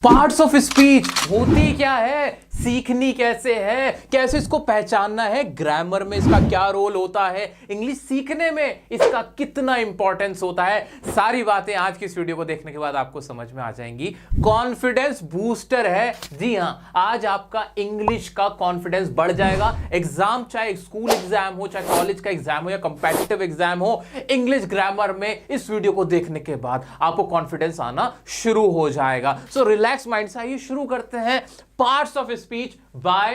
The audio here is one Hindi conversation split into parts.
पार्ट्स ऑफ स्पीच होती क्या है, सीखनी कैसे है, कैसे इसको पहचानना है, ग्रामर में इसका क्या रोल होता है, इंग्लिश सीखने में इसका कितना इंपॉर्टेंस होता है, सारी बातें आज की इस वीडियो को देखने के बाद आपको समझ में आ जाएंगी। कॉन्फिडेंस बूस्टर है, जी हां, आज आपका इंग्लिश का कॉन्फिडेंस बढ़ जाएगा। एग्जाम, चाहे स्कूल एग्जाम हो, चाहे कॉलेज का एग्जाम हो या कंपेटिटिव एग्जाम हो, इंग्लिश ग्रामर में इस वीडियो को देखने के बाद आपको कॉन्फिडेंस आना शुरू हो जाएगा। सो रिलैक्स माइंड से आइए शुरू करते हैं। Parts of speech bye,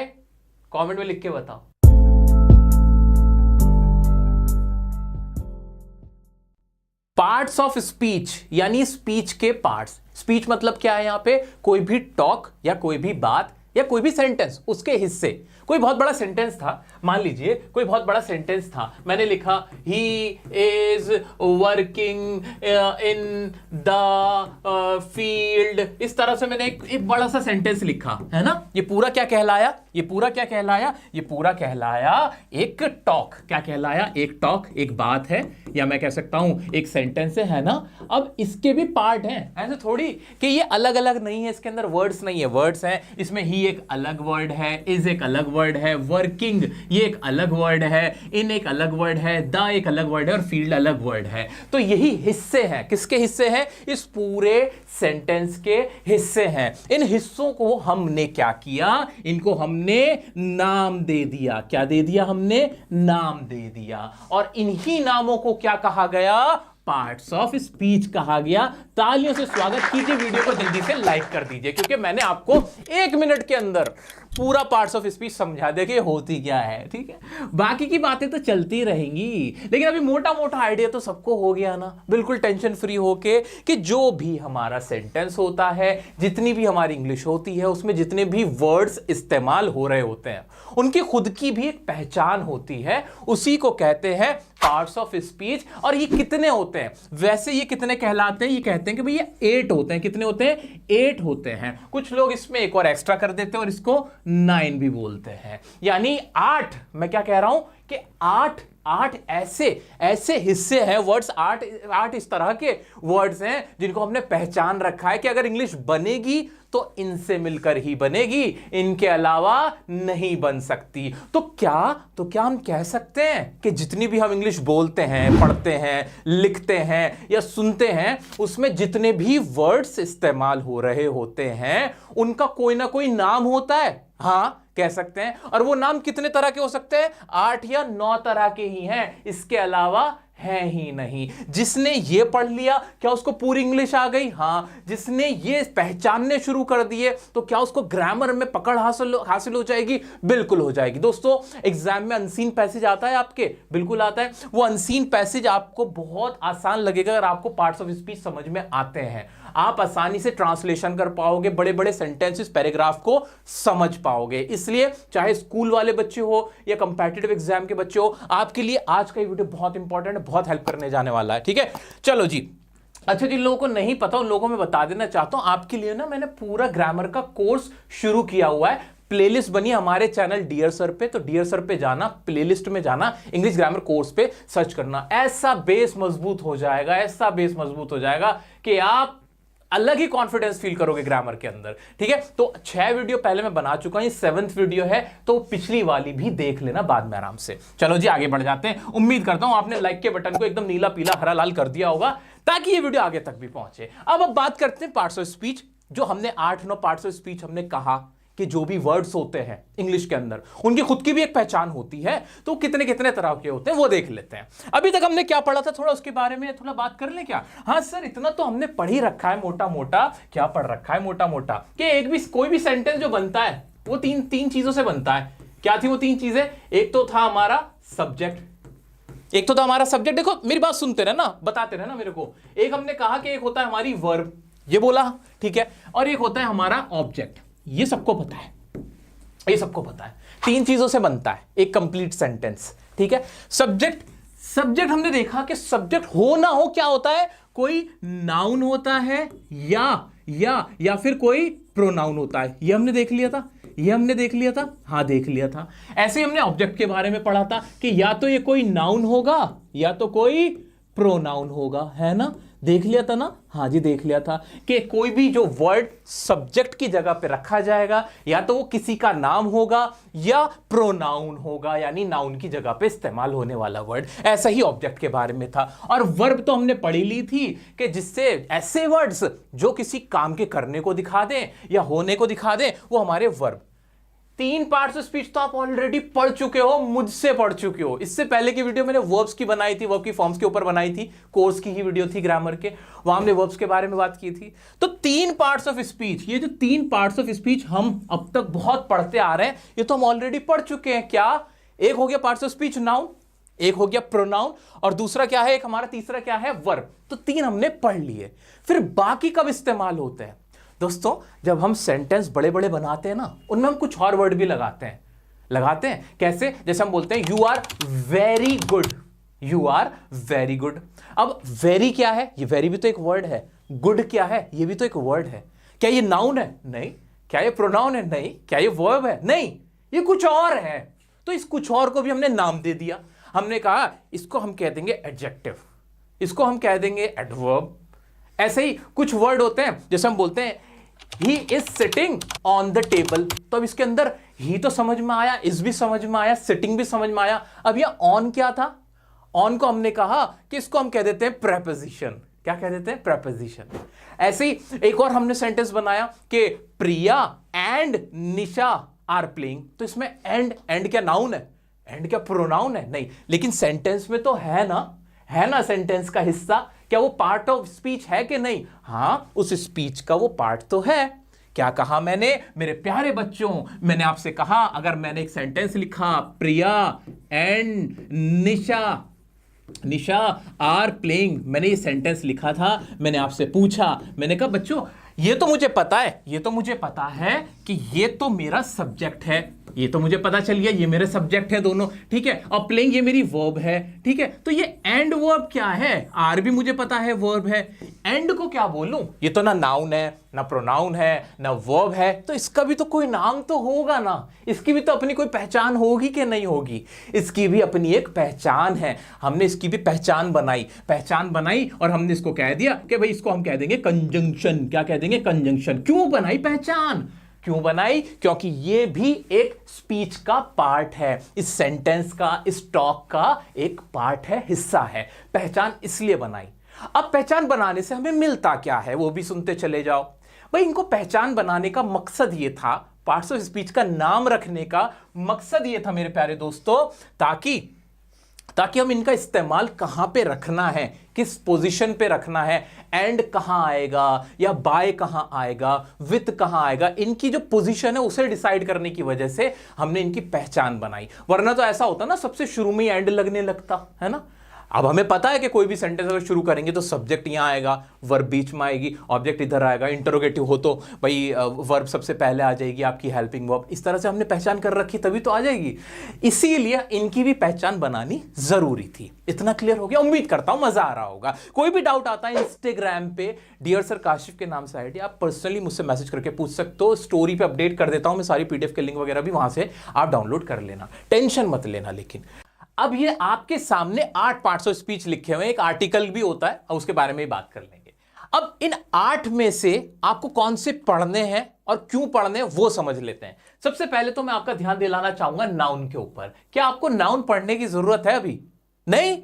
comment में लिख के बताओ। पार्ट्स ऑफ स्पीच यानी स्पीच के पार्ट्स। स्पीच मतलब क्या है? यहां पे कोई भी टॉक या कोई भी बात या कोई भी सेंटेंस, उसके हिस्से। कोई बहुत बड़ा सेंटेंस था, मान लीजिए कोई बहुत बड़ा सेंटेंस था, मैंने लिखा he is working in the field, इस तरह से मैंने एक बड़ा सा सेंटेंस लिखा है ना। ये पूरा क्या कहलाया? ये पूरा क्या कहलाया? ये पूरा कहलाया एक टॉक। क्या कहलाया? एक टॉक, एक बात है, या मैं कह सकता हूं एक सेंटेंस है ना। अब इसके भी पार्ट हैं, ऐसे थोड़ी कि ये अलग अलग नहीं है, इसके अंदर वर्ड्स नहीं है, वर्ड्स हैं। इसमें ही एक अलग वर्ड है, इज एक अलग वर्ड है, वर्किंग ये एक अलग वर्ड है, इन एक अलग वर्ड है, द एक अलग वर्ड है और फील्ड अलग वर्ड है। तो यही हिस्से हैं। किसके हिस्से हैं? इस पूरे सेंटेंस के हिस्से हैं। इन हिस्सों को हमने क्या किया? इनको हमने नाम दे दिया। क्या दे दिया? हमने नाम दे दिया। और इन्हीं नामों को क्या कहा गया? पार्ट्स ऑफ स्पीच कहा गया। तालियों से स्वागत कीजिए। वीडियो को जल्दी से लाइक कर दीजिए, क्योंकि मैंने आपको 1 मिनट के अंदर पूरा पार्ट्स ऑफ स्पीच समझा दे कि होती क्या है। ठीक है, बाकी की बातें तो चलती रहेंगी, लेकिन अभी मोटा मोटा आइडिया तो सबको हो गया ना, बिल्कुल टेंशन फ्री होके, कि जो भी हमारा सेंटेंस होता है, जितनी भी हमारी इंग्लिश होती है, उसमें जितने भी वर्ड्स इस्तेमाल हो रहे होते हैं, उनकी खुद की भी एक पहचान होती है। उसी को कहते हैं पार्ट्स ऑफ स्पीच। और ये कितने होते हैं? वैसे ये कितने कहलाते हैं? ये कहते हैं कि भैया 8 होते हैं। कितने होते हैं? 8 होते हैं। कुछ लोग इसमें एक और एक्स्ट्रा कर देते हैं और इसको 9 भी बोलते हैं। यानी 8, मैं क्या कह रहा हूं कि 8 ऐसे हिस्से हैं, वर्ड्स 8 इस तरह के वर्ड्स हैं जिनको हमने पहचान रखा है कि अगर इंग्लिश बनेगी तो इनसे मिलकर ही बनेगी, इनके अलावा नहीं बन सकती। तो क्या हम कह सकते हैं कि जितनी भी हम इंग्लिश बोलते हैं, पढ़ते हैं, लिखते हैं या सुनते हैं, उसमें जितने भी वर्ड्स इस्तेमाल हो रहे होते हैं, उनका कोई ना कोई नाम होता है? हां, कह सकते हैं। और वो नाम कितने तरह के हो सकते हैं? 8 या 9 तरह के ही हैं, इसके अलावा है ही नहीं। जिसने ये पढ़ लिया, क्या उसको पूरी इंग्लिश आ गई? हां। जिसने ये पहचानने शुरू कर दिए, तो क्या उसको ग्रामर में पकड़ हासिल हो जाएगी? बिल्कुल हो जाएगी। दोस्तों, एग्जाम में अनसीन पैसेज आता है आपके, बिल्कुल आता है। वो अनसीन पैसेज आपको बहुत आसान लगेगा अगर आपको पार्ट्स ऑफ स्पीच समझ में आते हैं। आप आसानी से ट्रांसलेशन कर पाओगे, बड़े बड़े सेंटेंसेस, पैराग्राफ को समझ पाओगे। इसलिए चाहे स्कूल वाले बच्चे हो या कंपेटिटिव एग्जाम के बच्चे हो, आपके लिए आज का ये वीडियो बहुत इंपॉर्टेंट है, बहुत हेल्प करने जाने वाला है। ठीक है, चलो जी। अच्छा, जिन लोगों को नहीं पता उन लोगों को मैं बता देना चाहता हूं, आपके लिए ना मैंने पूरा ग्रामर का कोर्स शुरू किया हुआ है। प्लेलिस्ट बनी हमारे चैनल डियर सर पे, तो डियर सर पे जाना, प्लेलिस्ट में जाना, इंग्लिश ग्रामर कोर्स पे सर्च करना। ऐसा बेस मजबूत हो जाएगा, ऐसा बेस मजबूत हो जाएगा कि आप अलग ही कॉन्फिडेंस फील करोगे ग्रामर के अंदर। ठीक है, तो 6 वीडियो पहले मैं बना चुका हूं, ये 7th वीडियो है, तो पिछली वाली भी देख लेना बाद में आराम से। चलो जी, आगे बढ़ जाते हैं। उम्मीद करता हूं आपने लाइक के बटन को एकदम नीला, पीला, हरा, लाल कर दिया होगा, ताकि ये वीडियो आगे तक भी पहुंचे। अब बात करते हैं पार्ट्स ऑफ स्पीच। जो हमने 8-9 पार्ट्स ऑफ स्पीच हमने कहा कि जो भी वर्ड्स होते हैं इंग्लिश के अंदर, उनकी खुद की भी एक पहचान होती है, तो कितने कितने तरह के होते हैं वो देख लेते हैं। अभी तक हमने क्या पढ़ा था, थोड़ा उसके बारे में थोड़ा बात कर लें क्या? हाँ सर, इतना तो हमने पढ़ ही रखा है मोटा मोटा। क्या पढ़ रखा है मोटा मोटा? कि कोई भी सेंटेंस जो बनता है वो तीन चीजों से बनता है। क्या थी वो 3 चीजें? एक तो था हमारा सब्जेक्ट, देखो मेरी बात सुनते रहे ना, बताते रहे ना मेरे को। एक हमने कहा कि एक होता है हमारी वर्ब, ये बोला, ठीक है, और एक होता है हमारा ऑब्जेक्ट। ये सबको पता है, ये सबको पता है। 3 चीजों से बनता है एक कंप्लीट सेंटेंस। ठीक है, सब्जेक्ट हमने देखा कि सब्जेक्ट हो ना हो क्या होता है, कोई नाउन होता है या फिर कोई प्रोनाउन होता है। ये हमने देख लिया था, हाँ देख लिया था। ऐसे ही हमने ऑब्जेक्ट के बारे में पढ़ा था कि या तो ये कोई नाउन होगा या तो कोई प्रोनाउन होगा, है ना। देख लिया था ना, हाँ जी देख लिया था कि कोई भी जो वर्ड सब्जेक्ट की जगह पे रखा जाएगा या तो वो किसी का नाम होगा या प्रोनाउन होगा, यानी नाउन की जगह पे इस्तेमाल होने वाला वर्ड। ऐसा ही ऑब्जेक्ट के बारे में था। और वर्ब तो हमने पढ़ी ली थी कि जिससे ऐसे वर्ड्स जो किसी काम के करने को दिखा दें या होने को दिखा दें वो हमारे वर्ब। 3 पार्ट्स ऑफ स्पीच तो आप ऑलरेडी पढ़ चुके हो, मुझसे पढ़ चुके हो। इससे पहले की वीडियो मैंने वर्ब्स की बनाई थी, वर्ब की फॉर्म्स के ऊपर बनाई थी, कोर्स की ही वीडियो थी ग्रामर के, वहां हमने वर्ब्स के बारे में बात की थी। तो 3 पार्ट्स ऑफ स्पीच, ये जो 3 पार्ट्स ऑफ स्पीच हम अब तक बहुत पढ़ते आ रहे हैं, ये तो हम ऑलरेडी पढ़ चुके हैं। क्या? एक हो गया पार्ट्स ऑफ स्पीच नाउन, एक हो गया प्रोनाउन, और दूसरा क्या है, एक हमारा तीसरा क्या है, वर्ब। तो 3 हमने पढ़ लिए। फिर बाकी कब इस्तेमाल होते हैं दोस्तों? जब हम सेंटेंस बड़े बड़े बनाते हैं ना, उनमें हम कुछ और वर्ड भी लगाते हैं। कैसे? जैसे हम बोलते हैं you are very good, you are very good. अब वेरी क्या है? ये वेरी भी तो एक वर्ड है। गुड क्या है? ये भी तो एक वर्ड है। क्या ये नाउन है? नहीं। क्या ये प्रोनाउन है? नहीं। क्या ये वर्ब है? नहीं, ये कुछ और है। तो इस कुछ और को भी हमने नाम दे दिया। हमने कहा इसको हम कह देंगे एडजेक्टिव, इसको हम कह देंगे एडवर्ब। ऐसे ही कुछ वर्ड होते हैं, जैसे हम बोलते हैं he is sitting on the table. तो अब इसके अंदर ही तो समझ में आया, इज भी समझ में आया, सिटिंग भी समझ में आया। अब ये ऑन क्या था? ऑन को हमने कहा कि इसको हम कह देते हैं प्रेपोजिशन। क्या कह देते हैं? प्रेपोजिशन। ऐसे ही एक और हमने सेंटेंस बनाया कि प्रिया एंड निशा आर प्लेइंग। तो इसमें एंड क्या नाउन है? एंड क्या प्रोनाउन है? नहीं। लेकिन सेंटेंस में तो है ना सेंटेंस का हिस्सा। क्या वो पार्ट ऑफ स्पीच है कि नहीं? हाँ, उस स्पीच का वो पार्ट तो है। क्या कहा मैंने? मेरे प्यारे बच्चों, मैंने आपसे कहा अगर मैंने एक सेंटेंस लिखा प्रिया एंड निशा आर प्लेइंग, मैंने ये सेंटेंस लिखा था, मैंने आपसे पूछा, मैंने कहा बच्चों ये तो मुझे पता है कि ये तो मेरा सब्जेक्ट है, ये तो मुझे पता चल गया ये मेरे सब्जेक्ट है दोनों, ठीक है, और प्लेइंग ये मेरी वर्ब है, ठीक है। तो ये एंड वर्ब क्या है? आर भी मुझे पता है वर्ब है, एंड को क्या बोलूं? ये तो ना नाउन है, ना प्रोनाउन है, ना वर्ब है, तो इसका भी तो कोई नाम तो होगा ना, इसकी भी तो अपनी कोई पहचान होगी कि नहीं होगी? इसकी भी अपनी एक पहचान है। हमने इसकी भी पहचान बनाई और हमने इसको कह दिया कि भाई इसको हम कह देंगे कंजंक्शन। क्या कह देंगे? कंजंक्शन। क्यों बनाई पहचान? क्यों बनाई? क्योंकि ये भी एक स्पीच का पार्ट है, इस सेंटेंस का, इस टॉक का एक पार्ट है, हिस्सा है। पहचान इसलिए बनाई। अब पहचान बनाने से हमें मिलता क्या है वो भी सुनते चले जाओ। भाई इनको पहचान बनाने का मकसद ये था, पार्ट्स ऑफ स्पीच का नाम रखने का मकसद ये था मेरे प्यारे दोस्तों, ताकि हम इनका इस्तेमाल कहां पे रखना है, किस पोजीशन पे रखना है, एंड कहां आएगा या बाय कहां आएगा, विथ कहां आएगा, इनकी जो पोजीशन है उसे डिसाइड करने की वजह से हमने इनकी पहचान बनाई। वरना तो ऐसा होता ना, सबसे शुरू में ही एंड लगने लगता है ना। अब हमें पता है कि कोई भी सेंटेंस अगर शुरू करेंगे तो सब्जेक्ट यहां आएगा, वर्ब बीच में आएगी, ऑब्जेक्ट इधर आएगा, इंटरोगेटिव हो तो भाई वर्ब सबसे पहले आ जाएगी, आपकी हेल्पिंग वर्ब। इस तरह से हमने पहचान कर रखी तभी तो आ जाएगी। इसीलिए इनकी भी पहचान बनानी जरूरी थी। इतना क्लियर हो गया? उम्मीद करता हूं मजा आ रहा होगा। कोई भी डाउट आता है इंस्टाग्राम पे डियर सर काशिफ के नाम से आईडी, आप पर्सनली मुझसे मैसेज करके पूछ सकते हो। स्टोरी पे अपडेट कर देता हूं मैं सारी पीडीएफ के लिंक वगैरह भी, वहां से आप डाउनलोड कर लेना, टेंशन मत लेना। लेकिन अब ये आपके सामने 8 पार्ट्स ऑफ स्पीच लिखे हुए हैं, एक आर्टिकल भी होता है और उसके बारे में ही बात कर लेंगे। अब इन 8 में से आपको कौन से पढ़ने हैं और क्यों पढ़ने हैं वो समझ लेते हैं। सबसे पहले तो मैं आपका ध्यान दिलाना चाहूंगा नाउन के ऊपर। क्या आपको नाउन पढ़ने की जरूरत है अभी? नहीं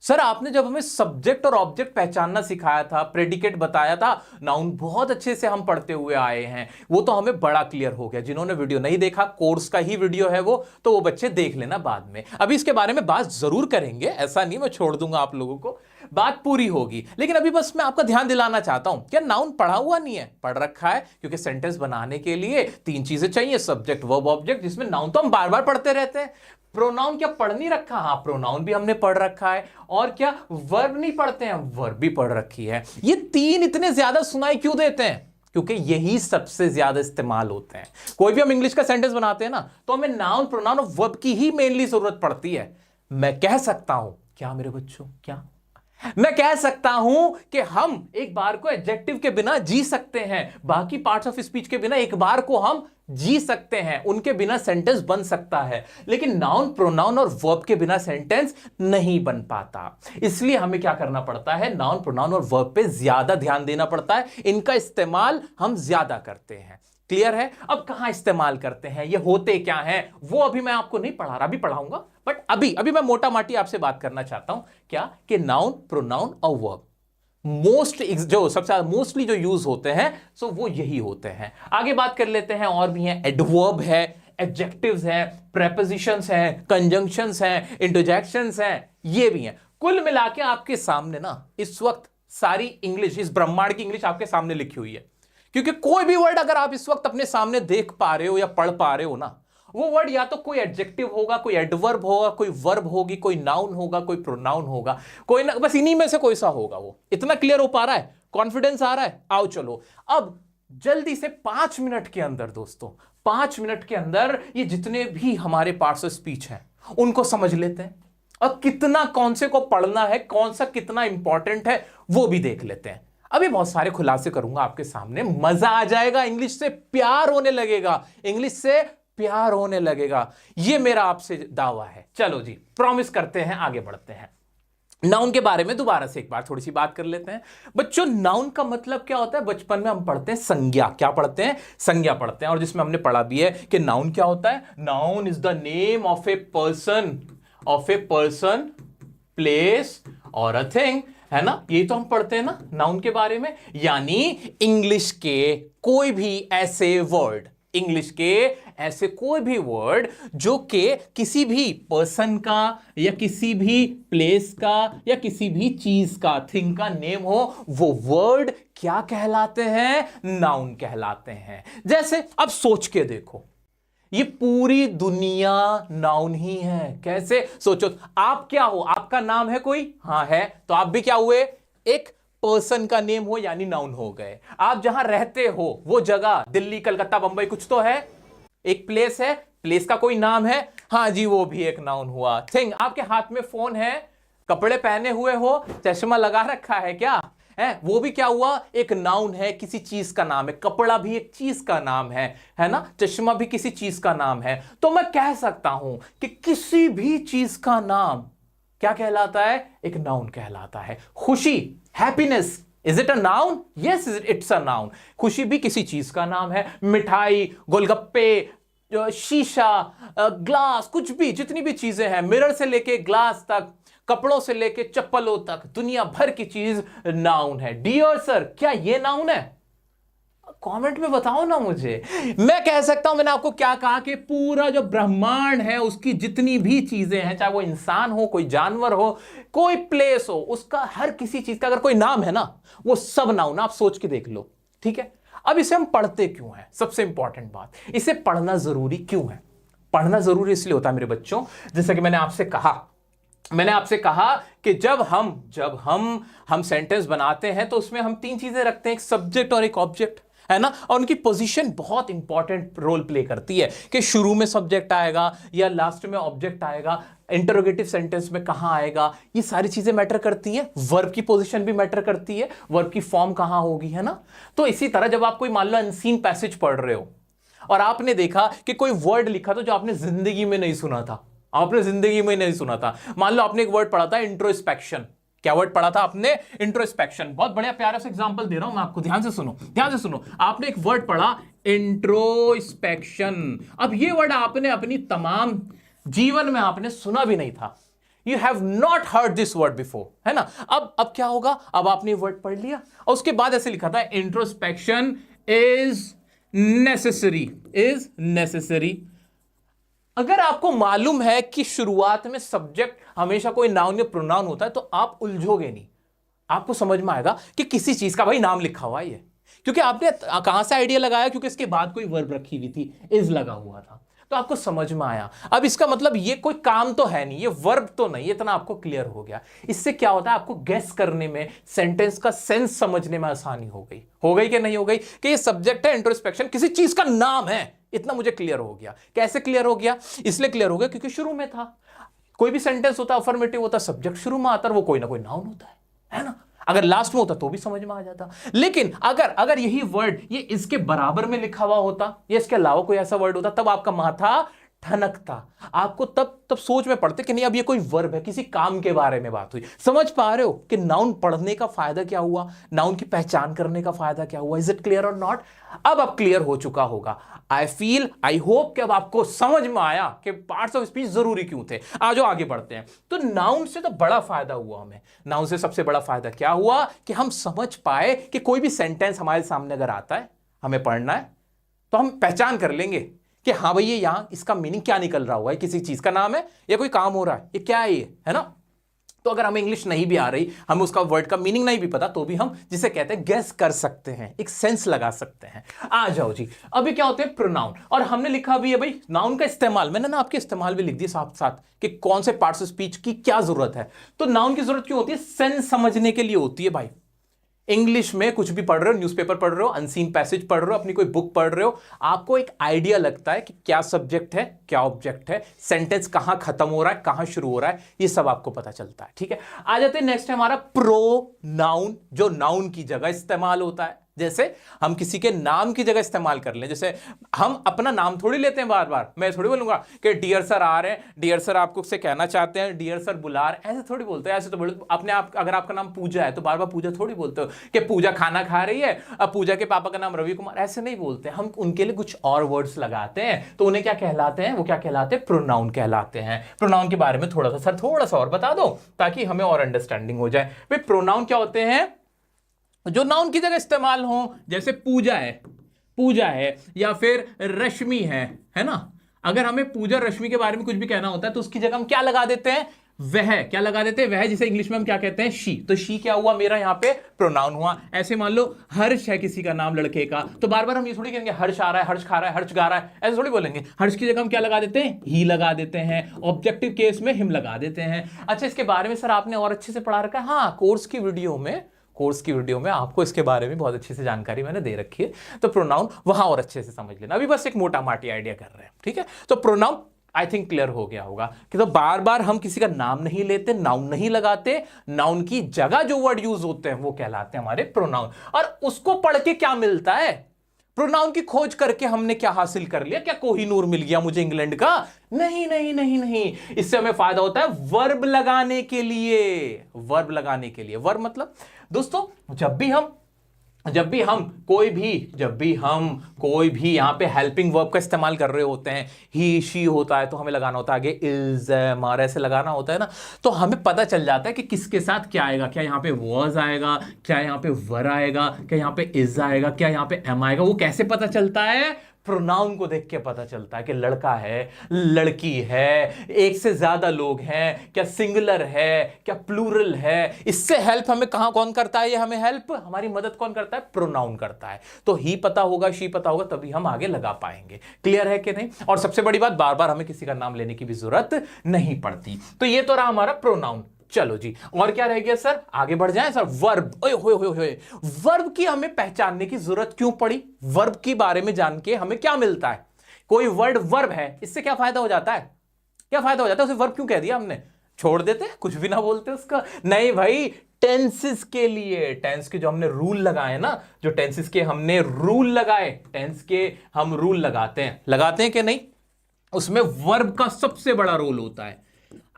सर, आपने जब हमें सब्जेक्ट और ऑब्जेक्ट पहचानना सिखाया था, प्रेडिकेट बताया था, नाउन बहुत अच्छे से हम पढ़ते हुए आए हैं, वो तो हमें बड़ा क्लियर हो गया। जिन्होंने वीडियो नहीं देखा, कोर्स का ही वीडियो है वो, तो वो बच्चे देख लेना बाद में। अभी इसके बारे में बात जरूर करेंगे, ऐसा नहीं मैं छोड़ दूंगा आप लोगों को, बात पूरी होगी। लेकिन अभी बस मैं आपका ध्यान दिलाना चाहता हूं, क्या नाउन पढ़ा हुआ नहीं है? पढ़ रखा है, क्योंकि सेंटेंस बनाने के लिए 3 चीजें चाहिए, सब्जेक्ट, वर्ब, ऑब्जेक्ट, जिसमें नाउन तो हम बार बार पढ़ते रहते हैं। प्रोनाउन क्या पढ़ नहीं रखा? हाँ, प्रोनाउन भी हमने पढ़ रखा है। और क्या वर्ब नहीं पढ़ते हैं? वर्ब भी पढ़ रखी है। ये 3 इतने ज्यादा सुनाई क्यों देते हैं? क्योंकि यही सबसे ज्यादा इस्तेमाल होते हैं। कोई भी हम इंग्लिश का सेंटेंस बनाते हैं ना, तो हमें नाउन, प्रोनाउन और वर्ब की ही मेनली जरूरत पड़ती है। मैं कह सकता हूं, क्या मेरे बच्चों, क्या मैं कह सकता हूं कि हम एक बार को एडजेक्टिव के बिना जी सकते हैं, बाकी पार्ट्स ऑफ स्पीच के बिना एक बार को हम जी सकते हैं, उनके बिना सेंटेंस बन सकता है, लेकिन नाउन, प्रोनाउन और वर्ब के बिना सेंटेंस नहीं बन पाता। इसलिए हमें क्या करना पड़ता है, नाउन, प्रोनाउन और वर्ब पे ज्यादा ध्यान देना पड़ता है, इनका इस्तेमाल हम ज्यादा करते हैं। क्लियर है? अब कहां इस्तेमाल करते हैं, ये होते क्या हैं, वो अभी मैं आपको नहीं पढ़ा रहा, अभी पढ़ाऊंगा, बट अभी मैं मोटा माटी आपसे बात करना चाहता हूं क्या, कि नाउन, प्रोनाउन और वर्ब जो सबसे ज्यादा मोस्टली जो यूज होते हैं, सो वो यही होते हैं। आगे बात कर लेते हैं, और भी हैं, एडवर्ब है, एडजेक्टिव्स हैं, प्रेपोजिशंस हैं, कंजंक्शंस हैं, इंटरजेक्शंस हैं, ये भी हैं। कुल मिला के आपके सामने ना इस वक्त सारी इंग्लिश, इस ब्रह्मांड की इंग्लिश आपके सामने लिखी हुई है, क्योंकि कोई भी वर्ड अगर आप इस वक्त अपने सामने देख पा रहे हो या पढ़ पा रहे हो ना, वो वर्ड या तो कोई एडजेक्टिव होगा, कोई एडवर्ब होगा, कोई वर्ब होगी, कोई नाउन होगा, कोई प्रोनाउन होगा, कोई ना, बस इन्हीं में से कोई सा होगा। वो इतना क्लियर हो पा रहा है, कॉन्फिडेंस आ रहा है? आओ चलो अब जल्दी से 5 मिनट के अंदर दोस्तों, 5 मिनट के अंदर ये जितने भी हमारे पार्ट्स ऑफ स्पीच हैं उनको समझ लेते हैं, और कितना कौन से को पढ़ना है, कौन सा कितना इंपॉर्टेंट है वो भी देख लेते हैं। अभी बहुत सारे खुलासे करूंगा आपके सामने, मजा आ जाएगा, इंग्लिश से प्यार होने लगेगा, इंग्लिश से प्यार होने लगेगा, ये मेरा आपसे दावा है। चलो जी, प्रॉमिस करते हैं, आगे बढ़ते हैं। नाउन के बारे में दोबारा से एक बार थोड़ी सी बात कर लेते हैं। बच्चों, नाउन का मतलब क्या होता है? बचपन में हम पढ़ते हैं संज्ञा। क्या पढ़ते हैं? संज्ञा पढ़ते हैं, और जिसमें हमने पढ़ा भी है कि नाउन क्या होता है। Noun is the name of a person, place और अ थिंग, है ना? ये तो हम पढ़ते हैं ना नाउन के बारे में। यानी इंग्लिश के कोई भी ऐसे वर्ड, जो कि किसी भी पर्सन का या किसी भी प्लेस का या किसी भी चीज का, थिंग का नेम हो, वो वर्ड क्या कहलाते हैं? नाउन कहलाते हैं। जैसे अब सोच के देखो, ये पूरी दुनिया नाउन ही है। कैसे? सोचो, आप क्या हो? आपका नाम है कोई? हाँ है, तो आप भी क्या हुए? एक पर्सन का नेम हो, यानी नाउन हो गए। आप जहां रहते हो वो जगह, दिल्ली, कलकत्ता, बंबई, कुछ तो है, एक प्लेस है, प्लेस का कोई नाम है, हाँ जी, वो भी एक नाउन हुआ। थिंग, आपके हाथ में फोन है, कपड़े पहने हुए हो, चश्मा लगा रखा है क्या है, वो भी क्या हुआ? एक नाउन है, किसी चीज का नाम है। कपड़ा भी एक चीज का नाम है ना? चश्मा भी किसी चीज का नाम है। तो मैं कह सकता हूं कि किसी भी चीज का नाम क्या कहलाता है? एक नाउन कहलाता है। खुशी, happiness, is it a noun? Yes, it's a noun. खुशी भी किसी चीज का नाम है। मिठाई, गोलगप्पे, शीशा, ग्लास, कुछ भी, जितनी भी चीजें हैं, मिरर से लेके ग्लास तक, कपड़ों से लेके चप्पलों तक, दुनिया भर की चीज नाउन है। डियर सर, क्या ये नाउन है? कमेंट में बताओ ना मुझे। मैं कह सकता हूं, मैंने आपको क्या कहा कि पूरा जो ब्रह्मांड है उसकी जितनी भी चीजें हैं, चाहे वो इंसान हो, कोई जानवर हो, कोई प्लेस हो, उसका हर किसी चीज का अगर कोई नाम है ना, वो सब नाउन। आप सोच के देख लो, ठीक है? अब इसे हम पढ़ते क्यों हैं? सबसे इंपॉर्टेंट बात, इसे पढ़ना जरूरी क्यों है? पढ़ना जरूरी इसलिए होता है मेरे बच्चों, जैसा कि मैंने आपसे कहा कि जब हम सेंटेंस बनाते हैं तो उसमें हम 3 चीजें रखते हैं, एक सब्जेक्ट और एक ऑब्जेक्ट, है ना? और उनकी पोजीशन बहुत इंपॉर्टेंट रोल प्ले करती है कि शुरू में सब्जेक्ट आएगा या लास्ट में ऑब्जेक्ट आएगा, इंटरोगेटिव सेंटेंस में कहां आएगा, ये सारी चीजें मैटर करती हैं। वर्ब की पोजीशन भी मैटर करती है, वर्ब की फॉर्म कहां होगी, है ना? तो इसी तरह जब आप कोई मान लो अनसीन पैसेज पढ़ रहे हो और आपने देखा कि कोई वर्ड लिखा था जो आपने जिंदगी में नहीं सुना था, मान लो आपने एक वर्ड पढ़ा था इंट्रोस्पेक्शन। क्या वर्ड पढ़ा था आपने? इंट्रोस्पेक्शन। बहुत बढ़िया प्यारा सा एग्जांपल दे रहा हूं मैं आपको, ध्यान से सुनो। आपने एक वर्ड पढ़ा इंट्रोस्पेक्शन। अब ये वर्ड आपने अपनी तमाम जीवन में आपने सुना भी नहीं था, you have not heard this word before, है ना? अब क्या होगा? अब आपने वर्ड पढ़ लिया और उसके बाद ऐसे लिखा था इंट्रोस्पेक्शन इज नेसेसरी। अगर आपको मालूम है कि शुरुआत में सब्जेक्ट हमेशा कोई नाउन या प्रोनाउन होता है, तो आप उलझोगे नहीं, आपको समझ में आएगा कि किसी चीज का भाई नाम लिखा हुआ है, क्योंकि आपने कहां से आइडिया लगाया? क्योंकि इसके बाद कोई वर्ब रखी हुई थी, इज लगा हुआ था, तो आपको समझ में आया। अब इसका मतलब ये कोई काम तो है नहीं, ये वर्ब तो नहीं, इतना आपको क्लियर हो गया। इससे क्या होता है? आपको गेस करने में, सेंटेंस का सेंस समझने में आसानी हो गई कि नहीं हो गई, कि ये सब्जेक्ट है, इंट्रोस्पेक्शन किसी चीज का नाम है, इतना मुझे क्लियर हो गया। कैसे क्लियर हो गया? इसलिए क्लियर हो गया क्योंकि शुरू में था। कोई भी सेंटेंस होता है, अफर्मेटिव होता है, सब्जेक्ट शुरू में आता है, वो कोई ना कोई नाउन होता है। है ना। अगर लास्ट में होता तो भी समझ में आ जाता, लेकिन अगर यही वर्ड ये इसके बराबर में लिखा हुआ होता या इसके अलावा कोई ऐसा वर्ड होता, तब आपका माथा ठनकता, आपको तब सोच में पड़ते कि नहीं अब ये कोई वर्ब है, किसी काम के बारे में बात हुई। समझ पा रहे हो कि नाउन पढ़ने का फायदा क्या हुआ, नाउन की पहचान करने का फायदा क्या हुआ। इज इट क्लियर और नॉट? अब क्लियर हो चुका होगा। आई होप कि अब आपको समझ में आया कि पार्ट्स ऑफ स्पीच जरूरी क्यों थे। आज आगे बढ़ते हैं। तो नाउन से तो बड़ा फायदा हुआ हमें। नाउन से सबसे बड़ा फायदा क्या हुआ कि हम समझ पाए कि कोई भी सेंटेंस हमारे सामने अगर आता है, हमें पढ़ना है, तो हम पहचान कर लेंगे कि हाँ भाई ये यहां इसका मीनिंग क्या निकल रहा हुआ है, किसी चीज का नाम है या कोई काम हो रहा है, ये क्या है ये, है ना। तो अगर हमें इंग्लिश नहीं भी आ रही, हमें उसका वर्ड का मीनिंग नहीं भी पता, तो भी हम जिसे कहते हैं गेस कर सकते हैं, एक सेंस लगा सकते हैं। आ जाओ जी, अभी क्या होते हैं प्रोनाउन, और हमने लिखा भी है भाई नाउन का इस्तेमाल, मैंने ना आपके इस्तेमाल भी लिख दिया साथ साथ कि कौन से पार्ट्स ऑफ स्पीच की क्या जरूरत है। तो नाउन की जरूरत क्यों होती है? सेंस समझने के लिए होती है भाई। इंग्लिश में कुछ भी पढ़ रहे हो, न्यूज़पेपर पढ़ रहे हो, अनसीन पैसेज पढ़ रहे हो, अपनी कोई बुक पढ़ रहे हो, आपको एक आइडिया लगता है कि क्या सब्जेक्ट है, क्या ऑब्जेक्ट है, सेंटेंस कहां खत्म हो रहा है, कहां शुरू हो रहा है, ये सब आपको पता चलता है। ठीक है, आ जाते हैं नेक्स्ट है हमारा प्रोनाउन, जो नाउन की जगह इस्तेमाल होता है। जैसे हम किसी के नाम की जगह इस्तेमाल कर लें, जैसे हम अपना नाम थोड़ी लेते हैं बार बार। मैं थोड़ी बोलूंगा कि डियर सर आ रहे हैं, डियर सर आपको से कहना चाहते हैं, डियर सर बुला रहे हैं, ऐसे थोड़ी बोलते हैं। ऐसे तो बोलते अपने आप, अगर आपका नाम पूजा है तो बार बार पूजा थोड़ी बोलते हो कि पूजा खाना खा रही है, अब पूजा के पापा का नाम रवि कुमार, ऐसे नहीं बोलते। हम उनके लिए कुछ और वर्ड्स लगाते हैं, तो उन्हें क्या कहलाते हैं? वो क्या कहलाते हैं? प्रोनाउन कहलाते हैं। प्रोनाउन के बारे में थोड़ा सा और बता दो ताकि हमें और अंडरस्टैंडिंग हो जाए। भाई प्रोनाउन क्या होते हैं? जो नाउन की जगह इस्तेमाल हो, जैसे पूजा है या फिर रश्मि है ना। अगर हमें पूजा रश्मि के बारे में कुछ भी कहना होता है तो उसकी जगह हम क्या लगा देते हैं? वह। क्या लगा देते हैं? वह, जिसे इंग्लिश में हम क्या कहते हैं? शी। तो शी क्या हुआ? मेरा यहां पे प्रोनाउन हुआ। ऐसे मान लो हर्ष है किसी का नाम, लड़के का, तो बार बार हम ये थोड़ी कहेंगे हर्ष आ रहा है, हर्ष खा रहा है, हर्ष गा रहा है, ऐसे थोड़ी बोलेंगे। हर्ष की जगह हम क्या लगा देते हैं? ही लगा देते हैं। ऑब्जेक्टिव केस में हिम लगा देते हैं। अच्छा, इसके बारे में सर आपने और अच्छे से पढ़ा रखा है? हाँ, कोर्स की वीडियो में आपको इसके बारे में बहुत अच्छी से जानकारी मैंने दे रखी है, तो प्रोनाउन वहां और अच्छे से समझ लेना। अभी बस एक मोटा माटी आइडिया कर रहे हैं, ठीक है। तो प्रोनाउन आई थिंक क्लियर हो गया होगा कि तो बार बार हम किसी का नाम नहीं लेते, नाउन नहीं लगाते, नाउन की जगह जो वर्ड यूज होते हैं वो कहलाते हैं हमारे प्रोनाउन। और उसको पढ़ के क्या मिलता है? प्रोनाउन की खोज करके हमने क्या हासिल कर लिया? क्या कोहिनूर मिल गया मुझे इंग्लैंड का? नहीं नहीं नहीं नहीं, इससे हमें फायदा होता है वर्ब लगाने के लिए। वर्ब मतलब दोस्तों, जब भी हम कोई भी यहां पे हेल्पिंग वर्ब का इस्तेमाल कर रहे होते हैं, ही शी होता है तो हमें लगाना होता है आगे इज, मार, ऐसे लगाना होता है ना, तो हमें पता चल जाता है कि किसके साथ क्या आएगा। क्या यहां पे वॉज आएगा, क्या यहां पे वर आएगा, क्या यहां पे इज आएगा, क्या यहां पे एम आएगा। वो कैसे पता चलता है? प्रोनाउन को देख के पता चलता है कि लड़का है, लड़की है, एक से ज्यादा लोग हैं, क्या सिंगुलर है, क्या प्लूरल है। इससे हेल्प हमें कौन करता है? ये हमें हेल्प, हमारी मदद कौन करता है? प्रोनाउन करता है। तो ही पता होगा, शी पता होगा, तभी हम आगे लगा पाएंगे। क्लियर है कि नहीं? और सबसे बड़ी बात, बार बार हमें किसी का नाम लेने की भी जरूरत नहीं पड़ती। तो ये तो रहा हमारा प्रोनाउन। चलो जी, और क्या रह गया सर? आगे बढ़ जाएं सर। वर्ब। वर्ब की हमें पहचानने की जरूरत क्यों पड़ी? वर्ब के बारे में जान के हमें क्या मिलता है? कोई वर्ड वर्ब है, इससे क्या फायदा हो जाता है? उसे वर्ब क्यों कह दिया हमने? छोड़ देते, कुछ भी ना बोलते उसका? नहीं भाई, टेंसेस के लिए, टेंस के जो हमने रूल लगाए ना, जो टेंसेस के हमने रूल लगाए, टेंस के हम रूल लगाते हैं कि नहीं, उसमें वर्ब का सबसे बड़ा रोल होता है।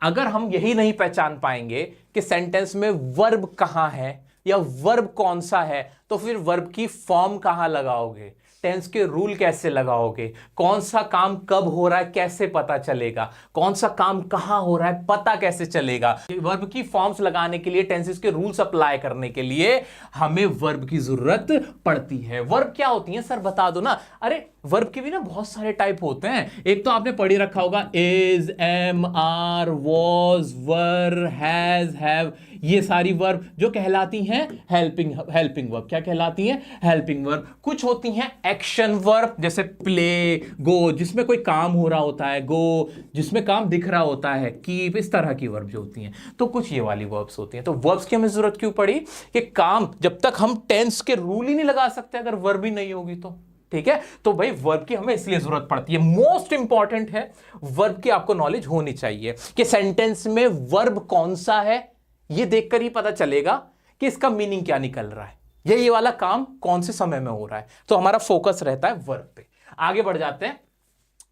अगर हम यही नहीं पहचान पाएंगे कि सेंटेंस में वर्ब कहां है या वर्ब कौन सा है, तो फिर वर्ब की फॉर्म कहां लगाओगे, टेंस के रूल कैसे लगाओगे, कौन सा काम कब हो रहा है कैसे पता चलेगा, कौन सा काम कहां हो रहा है पता कैसे चलेगा। वर्ब की फॉर्म्स लगाने के लिए, टेंसेस के रूल्स अप्लाई करने के लिए हमें वर्ब की जरूरत पड़ती है। वर्ब क्या होती है सर बता दो ना। अरे वर्ब के भी ना बहुत सारे टाइप होते हैं। एक तो आपने पढ़ी रखा होगा is, am, are, was, were, has, have, ये सारी वर्ब जो कहलाती हैं हेल्पिंग वर्ब। क्या कहलाती हैं? Helping verb. कुछ होती हैं एक्शन वर्ब, जैसे प्ले, गो, जिसमें कोई काम हो रहा होता है, गो, जिसमें काम दिख रहा होता है, कीप, इस तरह की वर्ब जो होती हैं। तो कुछ ये वाली वर्ब्स होती हैं। तो वर्ब्स की हमें जरूरत क्यों पड़ी? कि काम, जब तक हम टेंस के रूल ही नहीं लगा सकते अगर वर्ब ही नहीं होगी तो, ठीक है। तो भाई वर्ब की हमें इसलिए जरूरत पड़ती है। मोस्ट इंपॉर्टेंट है वर्ब की आपको नॉलेज होनी चाहिए कि सेंटेंस में वर्ब कौन सा है, ये देखकर ही पता चलेगा कि इसका मीनिंग क्या निकल रहा है, ये वाला काम कौन से समय में हो रहा है। तो हमारा फोकस रहता है वर्ब पे। आगे बढ़ जाते हैं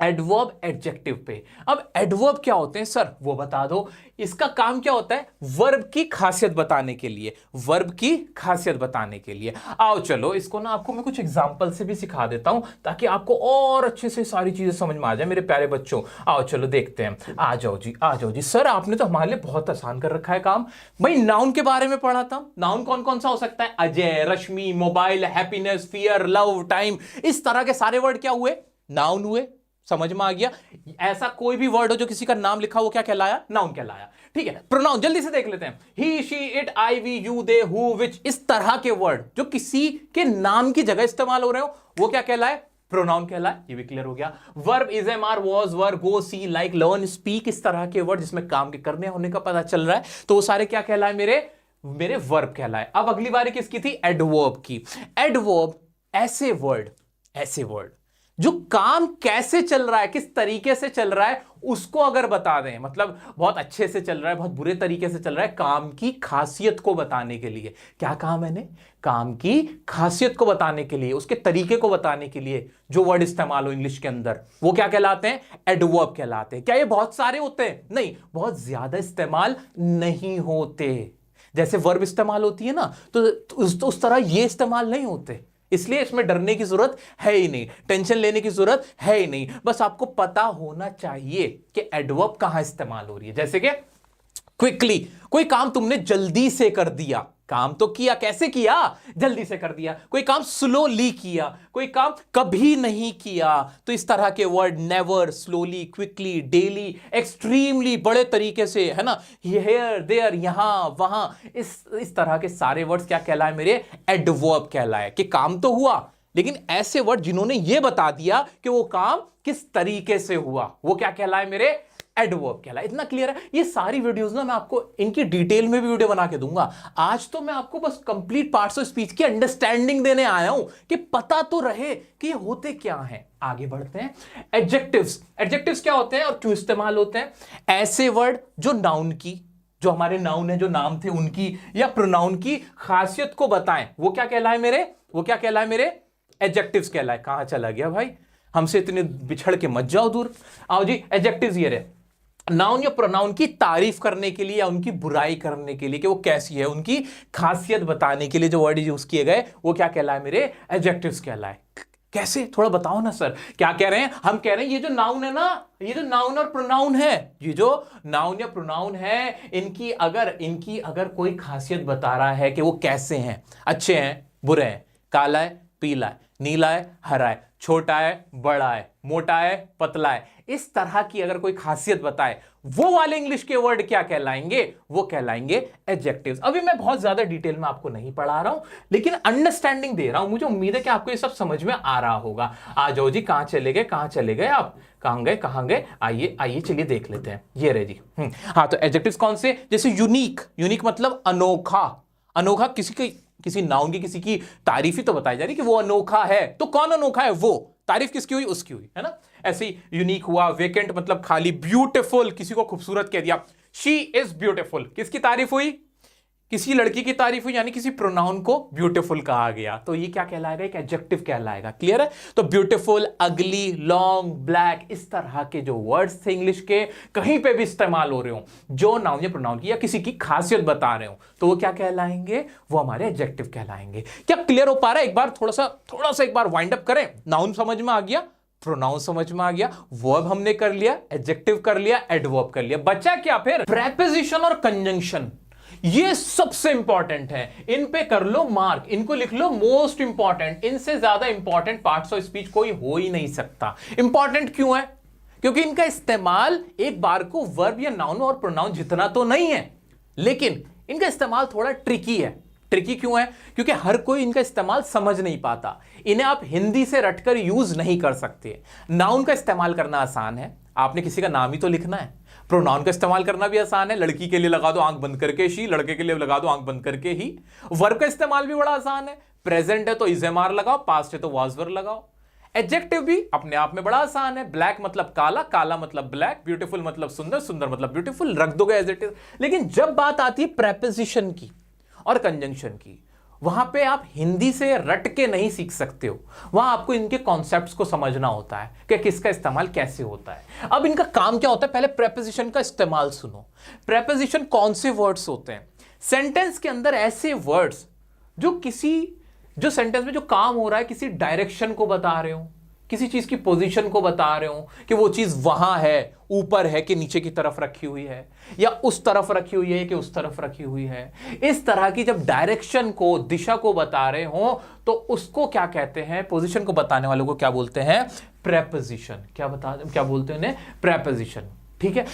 एडवर्ब एडजेक्टिव पे। अब एडवर्ब क्या होते हैं सर, वो बता दो। इसका काम क्या होता है, वर्ब की खासियत बताने के लिए, वर्ब की खासियत बताने के लिए। आओ चलो इसको ना आपको मैं कुछ एग्जांपल से भी सिखा देता हूं ताकि आपको और अच्छे से सारी चीजें समझ में आ जाए मेरे प्यारे बच्चों। आओ चलो देखते हैं। आ जाओ जी, आ जाओ जी। सर आपने तो हमारे लिए बहुत आसान कर रखा है काम। भाई नाउन के बारे में पढ़ा था, नाउन कौन कौन सा हो सकता है, Ajay, Rashmi, mobile, happiness, fear, love, time, इस तरह के सारे वर्ड क्या हुए, नाउन हुए। समझ में आ गया। ऐसा कोई भी वर्ड हो जो किसी का नाम लिखा वो क्या कहलाया, नाउन कहलाया। ठीक है, प्रोनाउन जल्दी से देख लेते हैं। He, she, it, I, we, you, they, who, which, इस तरह के वर्ड जो किसी के नाम की जगह इस्तेमाल हो रहे हो वो क्या कहलाए, प्रोनाउन कहलाए। ये भी क्लियर हो गया। Verb is, am, are, was, were, go, see, like, learn, speak, इस तरह के वर्ड जिसमें काम के करने होने का पता चल रहा है, तो वो सारे क्या कहलाए, मेरे वर्ब कहलाए। अब अगली बारी किसकी थी, एडवर्ब की। एडवर्ब ऐसे वर्ड जो काम कैसे चल रहा है, किस तरीके से चल रहा है उसको अगर बता दें, मतलब बहुत अच्छे से चल रहा है, बहुत बुरे तरीके से चल रहा है, काम की खासियत को बताने के लिए। क्या कहा मैंने, काम की खासियत को बताने के लिए, उसके तरीके को बताने के लिए जो वर्ड इस्तेमाल हो इंग्लिश के अंदर, वो क्या कहलाते हैं, एडवर्ब कहलाते हैं। क्या ये बहुत सारे होते हैं, नहीं, बहुत ज्यादा इस्तेमाल नहीं होते। जैसे वर्ब इस्तेमाल होती है ना, तो उस तरह ये इस्तेमाल नहीं होते। इसलिए इसमें डरने की जरूरत है ही नहीं, टेंशन लेने की जरूरत है ही नहीं। बस आपको पता होना चाहिए कि एडवर्ब कहां इस्तेमाल हो रही है। जैसे कि क्विकली, कोई काम तुमने जल्दी से कर दिया, काम तो किया, कैसे किया, जल्दी से कर दिया। कोई काम स्लोली किया, कोई काम कभी नहीं किया। तो इस तरह के word never, slowly, quickly, daily, extremely, बड़े तरीके से, है ना, हियर, देयर, यहां, वहां, इस तरह के सारे वर्ड्स क्या कहलाए, मेरे एडवर्ब कहलाए। कि काम तो हुआ, लेकिन ऐसे वर्ड जिन्होंने यह बता दिया कि वो काम किस तरीके से हुआ, वो क्या कहलाए, मेरे एडवर्ब कहलाए। इतना क्लियर है। ये सारी वीडियोस ना मैं आपको इनकी डिटेल में भी वीडियो बना के दूंगा। आज तो मैं आपको बस कंप्लीट पार्ट्स ऑफ स्पीच की अंडरस्टैंडिंग देने आया हूं कि पता तो रहे कि ये होते क्या हैं। आगे बढ़ते हैं। एडजेक्टिव्स क्या होते हैं और क्यों इस्तेमाल होते हैं। ऐसे वर्ड जो नाउन की, जो हमारे नाउन है, जो नाम थे उनकी या प्रोनाउन की खासियत को बताएं, वो क्या कहलाए मेरे एडजेक्टिव्स कहलाए। कहां चला गया भाई, हमसे इतने बिछड़ के मत जाओ दूर। आओ जी, एडजेक्टिव्स ये रहे, नाउन या प्रोनाउन की तारीफ करने के लिए या उनकी बुराई करने के लिए कि वो कैसी है, उनकी खासियत बताने के लिए जो वर्ड यूज किए गए वो क्या कहलाए, मेरे एडजेक्टिव्स कहलाए। कैसे, थोड़ा बताओ ना सर, क्या कह रहे हैं हम, कह रहे हैं ये जो नाउन है ना, ये जो नाउन और प्रोनाउन है, ये जो नाउन या प्रोनाउन है, इनकी अगर कोई खासियत बता रहा है कि वो कैसे हैं, अच्छे हैं, बुरे हैं, काला है, पीला है, नीला है, हरा है, छोटा है, बड़ा है, मोटा है, पतला है, इस तरह की अगर कोई खासियत बताए, वो वाले इंग्लिश के वर्ड क्या कहलाएंगे, वो कहलाएंगे एडजेक्टिव्स। अभी मैं बहुत ज्यादा डिटेल में आपको नहीं पढ़ा रहा हूं, लेकिन अंडरस्टैंडिंग दे रहा हूं। मुझे उम्मीद है कि आपको ये सब समझ में आ रहा होगा। आ जाओ जी, कहां चले गए आप, कहां गए, आइए चलिए देख लेते हैं। ये रहे जी। हाँ, तो एडजेक्टिव्स कौन से, जैसे यूनिक मतलब अनोखा, किसी नाउन की, किसी की तारीफ ही तो बताई जा रही कि वो अनोखा है। तो कौन अनोखा है, वो तारीफ किसकी हुई, उसकी हुई, है ना। ऐसे ही यूनिक हुआ। वेकेंट मतलब खाली। ब्यूटीफुल, किसी को खूबसूरत कह दिया, शी इज ब्यूटीफुल, किसकी तारीफ हुई, किसी लड़की की तारीफ हुई, यानी किसी प्रोनाउन को ब्यूटीफुल कहा गया, तो ये क्या कहलाएगा, एक एडजेक्टिव कहलाएगा। क्लियर है। तो ब्यूटीफुल, अगली, लॉन्ग, ब्लैक, इस तरह के जो वर्ड्स थे इंग्लिश के, कहीं पे भी इस्तेमाल हो रहे हो, जो नाउन या प्रोनाउन की या किसी की खासियत बता रहे हो, तो वो क्या कहलाएंगे, वो हमारे एडजेक्टिव कहलाएंगे। क्या क्लियर हो पा रहा है। एक बार थोड़ा सा एक बार वाइंड अप करें। नाउन समझ में आ गया, प्रोनाउन समझ में आ गया, वर्ब हमने कर लिया, एडजेक्टिव कर लिया, एडवर्ब कर लिया, बचा क्या फिर, प्रेपोजिशन और कंजंक्शन। ये सबसे इंपॉर्टेंट है, इन पे कर लो मार्क, इनको लिख लो मोस्ट इंपॉर्टेंट। इनसे ज्यादा इंपॉर्टेंट पार्ट्स ऑफ स्पीच कोई हो ही नहीं सकता। इंपॉर्टेंट क्यों है, क्योंकि इनका इस्तेमाल एक बार को वर्ब या नाउन और प्रोनाउन जितना तो नहीं है, लेकिन इनका इस्तेमाल थोड़ा ट्रिकी है। ट्रिकी क्यों है, क्योंकि हर कोई इनका इस्तेमाल समझ नहीं पाता। इन्हें आप हिंदी से रटकर यूज नहीं कर सकते। नाउन का इस्तेमाल करना आसान है, आपने किसी का नाम ही तो लिखना है। प्रोनाउन का इस्तेमाल करना भी आसान है, लड़की के लिए लगा दो आंख बंद करके शी, लड़के के लिए लगा दो आंख बंद करके ही। वर्ब का इस्तेमाल भी बड़ा आसान है, प्रेजेंट है तो इज एम आर लगाओ, पास्ट है तो वाज वर लगाओ। एडजेक्टिव भी अपने आप में बड़ा आसान है, ब्लैक मतलब काला, काला मतलब ब्लैक, ब्यूटीफुल मतलब सुंदर, सुंदर मतलब ब्यूटीफुल, रख दोगे एज इट इज। लेकिन जब बात आती है प्रेपोजिशन की और कंजंक्शन की, वहां पे आप हिंदी से रट के नहीं सीख सकते हो, वहां आपको इनके कॉन्सेप्ट्स को समझना होता है कि किसका इस्तेमाल कैसे होता है। अब इनका काम क्या होता है, पहले प्रेपोजिशन का इस्तेमाल सुनो। प्रेपोजिशन कौन से वर्ड्स होते हैं? सेंटेंस के अंदर ऐसे वर्ड्स जो सेंटेंस में जो काम हो रहा है किसी डायरेक्शन को बता रहे हो, किसी चीज की पोजीशन को बता रहे हो कि वो चीज वहां है, ऊपर है कि नीचे की तरफ रखी हुई है, या उस तरफ रखी हुई है कि उस तरफ रखी हुई है। इस तरह की जब डायरेक्शन को, दिशा को बता रहे हो तो उसको क्या कहते हैं? पोजीशन को बताने वालों को क्या बोलते हैं? प्रेपोजिशन। क्या बोलते हैं उन्हें? प्रेपोजिशन। ठीक है,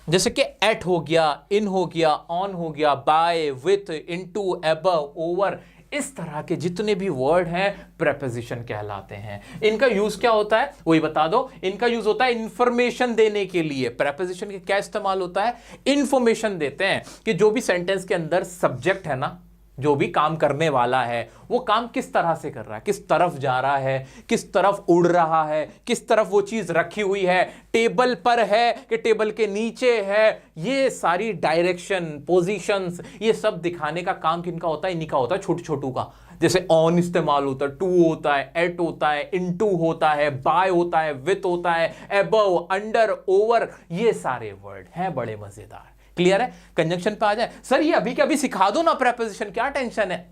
जैसे कि एट हो गया, इन हो गया, ऑन हो गया, by, with, into, above, over, इस तरह के जितने भी वर्ड हैं प्रेपोजिशन कहलाते हैं। इनका यूज क्या होता है वही बता दो। इनका यूज होता है इंफॉर्मेशन देने के लिए। प्रेपोजिशन के क्या इस्तेमाल होता है? इंफॉर्मेशन देते हैं कि जो भी सेंटेंस के अंदर सब्जेक्ट है ना, जो भी काम करने वाला है वो काम किस तरह से कर रहा है, किस तरफ जा रहा है, किस तरफ उड़ रहा है, किस तरफ वो चीज रखी हुई है, टेबल पर है कि टेबल के नीचे है, ये सारी डायरेक्शन, पोजीशंस, ये सब दिखाने का काम किनका होता है? इन्हीं का होता है, छोटू छोटू का। जैसे ऑन इस्तेमाल होता है, टू होता है, एट होता है, इनटू होता है, बाय होता है, विथ होता है, अबव, अंडर, ओवर, ये सारे वर्ड हैं बड़े मजेदार। क्लियर है? कंजंक्शन पे आ जाए। सर ये अभी के अभी सिखा दो ना प्रेपोजिशन, क्या टेंशन है?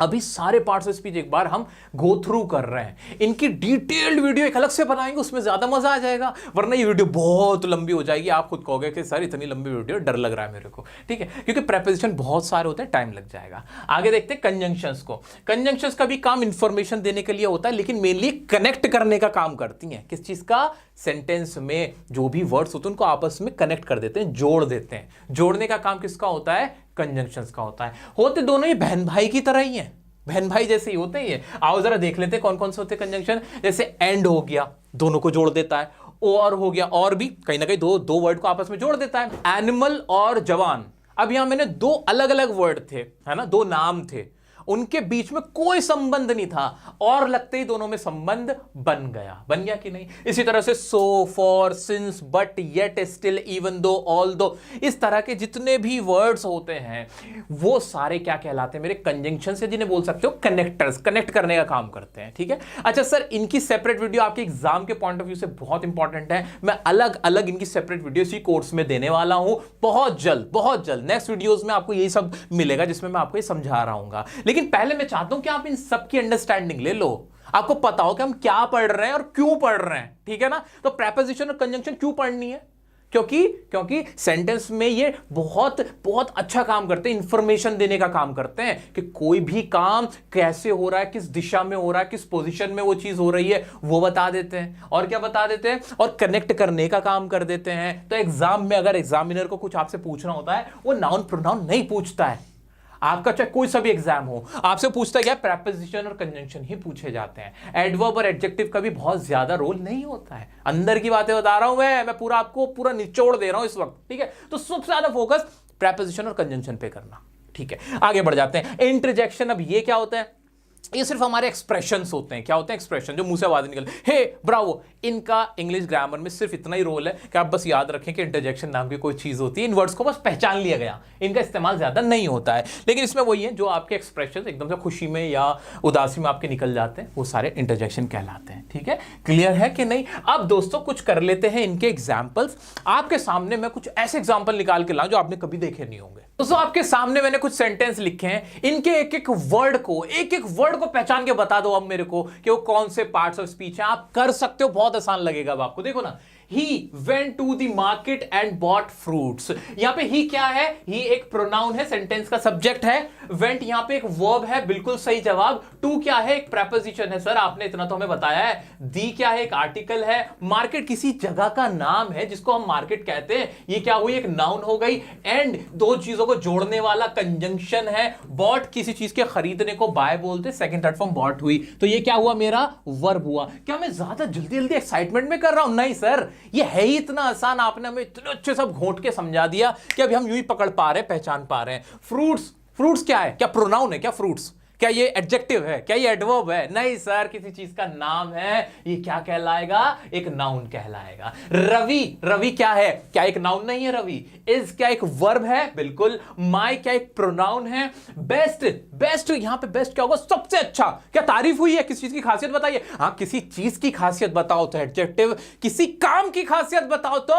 अभी सारे पार्ट्स ऑफ स्पीच एक बार हम गो थ्रू कर रहे हैं। इनकी डिटेल्ड वीडियो एक अलग से बनाएंगे, उसमें ज्यादा मजा आ जाएगा, वरना ये वीडियो बहुत लंबी हो जाएगी। आप खुद कहोगे कि सर इतनी लंबी वीडियो डर लग रहा है मेरे को। ठीक है, क्योंकि प्रेपोजिशन बहुत सारे होते हैं, टाइम लग जाएगा। आगे देखते हैं कंजंक्शंस को। कंजंक्शंस का भी काम इंफॉर्मेशन देने के लिए होता है, लेकिन मेनली कनेक्ट करने का काम करती हैं। किस चीज का? सेंटेंस में जो भी वर्ड्स होते हैं उनको आपस में कनेक्ट कर देते हैं, जोड़ देते हैं। जोड़ने का काम किसका होता है? कंजंक्शंस का होता है। होते दोनों ही बहन भाई की तरह ही हैं, बहन भाई जैसे ही होते हैं ये। आओ जरा देख लेते हैं कौन कौन से होते हैं कंजंक्शन। जैसे एंड हो गया, दोनों को जोड़ देता है। और हो गया, और भी कहीं ना कहीं दो वर्ड को आपस में जोड़ देता है। एनिमल और जवान, अब यहां मैंने दो अलग अलग वर्ड थे, है ना, दो नाम थे, उनके बीच में कोई संबंध नहीं था, और लगते ही दोनों में संबंध बन गया कि नहीं? इसी तरह से so, for, since, but, yet, still, even though, although, इस तरह के जितने भी वर्ड्स होते हैं वो सारे क्या कहलाते हैं मेरे? कंजंक्शन से, जिन्हें बोल सकते हो कनेक्टर्स, कनेक्ट करने का काम करते हैं। ठीक है, अच्छा सर इनकी सेपरेट वीडियो आपके एग्जाम के पॉइंट ऑफ व्यू से बहुत इंपॉर्टेंट है। मैं अलग अलग इनकी सेपरेट वीडियो इसी कोर्स में देने वाला हूं बहुत जल्द नेक्स्ट वीडियोस में आपको यही सब मिलेगा, जिसमें मैं आपको ये समझा रहा हूं। लेकिन पहले मैं चाहता हूं कि आप इन सब की अंडरस्टैंडिंग ले लो, आपको पता हो कि हम क्या पढ़ रहे हैं और क्यों पढ़ रहे हैं। ठीक है ना? तो प्रेपोजिशन और कंजंक्शन क्यों पढ़नी है? क्योंकि सेंटेंस में ये बहुत बहुत अच्छा काम करते हैं, इंफॉर्मेशन देने का काम करते हैं कि कोई भी काम कैसे हो रहा है, किस दिशा में हो रहा है, किस पोजीशन में वो चीज हो रही है, वो बता देते हैं। और क्या बता देते हैं? और कनेक्ट करने का काम कर देते हैं। तो एग्जाम में अगर एग्जामिनर को कुछ आपसे पूछना होता है, वो नाउन प्रोनाउन नहीं पूछता है। आपका चाहे कोई सा भी एग्जाम हो, आपसे पूछता है क्या? प्रेपोजिशन और कंजंक्शन ही पूछे जाते हैं। एडवर्ब और एडजेक्टिव का भी बहुत ज्यादा रोल नहीं होता है। अंदर की बातें बता रहा हूं मैं पूरा आपको पूरा निचोड़ दे रहा हूं इस वक्त। ठीक है, तो सबसे ज्यादा फोकस प्रेपोजिशन और कंजंक्शन पे करना। ठीक है, आगे बढ़ जाते हैं। इंटरजेक्शन, अब ये क्या होता है? ये सिर्फ हमारे एक्सप्रेशंस होते हैं। क्या होते हैं? एक्सप्रेशन, जो मुंह से आवाज निकल, हे, ब्रावो। इनका इंग्लिश ग्रामर में सिर्फ इतना ही रोल है कि आप बस याद रखें कि इंटरजेक्शन नाम की कोई चीज होती है, इन वर्ड्स को बस पहचान लिया गया, इनका इस्तेमाल ज्यादा नहीं होता है। लेकिन इसमें वही है, जो आपके एक्सप्रेशन एकदम से खुशी में या उदासी में आपके निकल जाते हैं, वो सारे इंटरजेक्शन कहलाते हैं। ठीक है, क्लियर है कि नहीं? अब दोस्तों कुछ कर लेते हैं इनके एग्जाम्पल्स। आपके सामने मैं कुछ ऐसे एग्जाम्पल निकाल के लाऊं जो आपने कभी देखे नहीं होंगे। दोस्तों आपके सामने मैंने कुछ सेंटेंस लिखे हैं, इनके एक एक वर्ड को पहचान के बता दो अब मेरे को कि वो कौन से पार्ट्स ऑफ स्पीच हैं। आप कर सकते हो, बहुत आसान लगेगा अब आपको। देखो ना, He went to the market and bought fruits। यहां पे he क्या है? he एक प्रोनाउन है, सेंटेंस का सब्जेक्ट है। went यहां पे एक वर्ब है, बिल्कुल सही जवाब। to क्या है? एक प्रेपोजिशन है। सर आपने इतना तो हमें बताया है। the क्या है? एक आर्टिकल है। market किसी जगह का नाम है जिसको हम मार्केट कहते हैं। ये क्या हुई? एक नाउन हो गई। and दो चीजों को जोड़ने वाला कंजंक्शन है। bought किसी चीज के खरीदने को बाय बोलते, सेकंड थर्ड फॉर्म bought हुई, तो ये क्या हुआ? मेरा वर्ब हुआ। क्या मैं ज्यादा जल्दी एक्साइटमेंट में कर रहा हूं? नहीं सर, ये है ही इतना आसान, आपने हमें इतने अच्छे सब घोंट के समझा दिया कि अभी हम यूं ही पकड़ पा रहे हैं, पहचान पा रहे हैं। फ्रूट्स क्या है? क्या प्रोनाउन है? क्या फ्रूट्स? क्या ये एडजेक्टिव है? क्या ये एडवर्ब है? नहीं सर, किसी चीज का नाम है, ये क्या कहलाएगा? एक नाउन कहलाएगा। रवि, रवि क्या है? क्या एक नाउन नहीं है रवि? इज क्या एक वर्ब है? बिल्कुल। माय क्या एक प्रोनाउन है? बेस्ट, बेस्ट यहां पे बेस्ट क्या होगा? सबसे अच्छा। क्या तारीफ हुई है? किसी चीज की खासियत बताइए। हाँ, किसी चीज की खासियत बताओ तो एडजेक्टिव, किसी काम की खासियत बताओ तो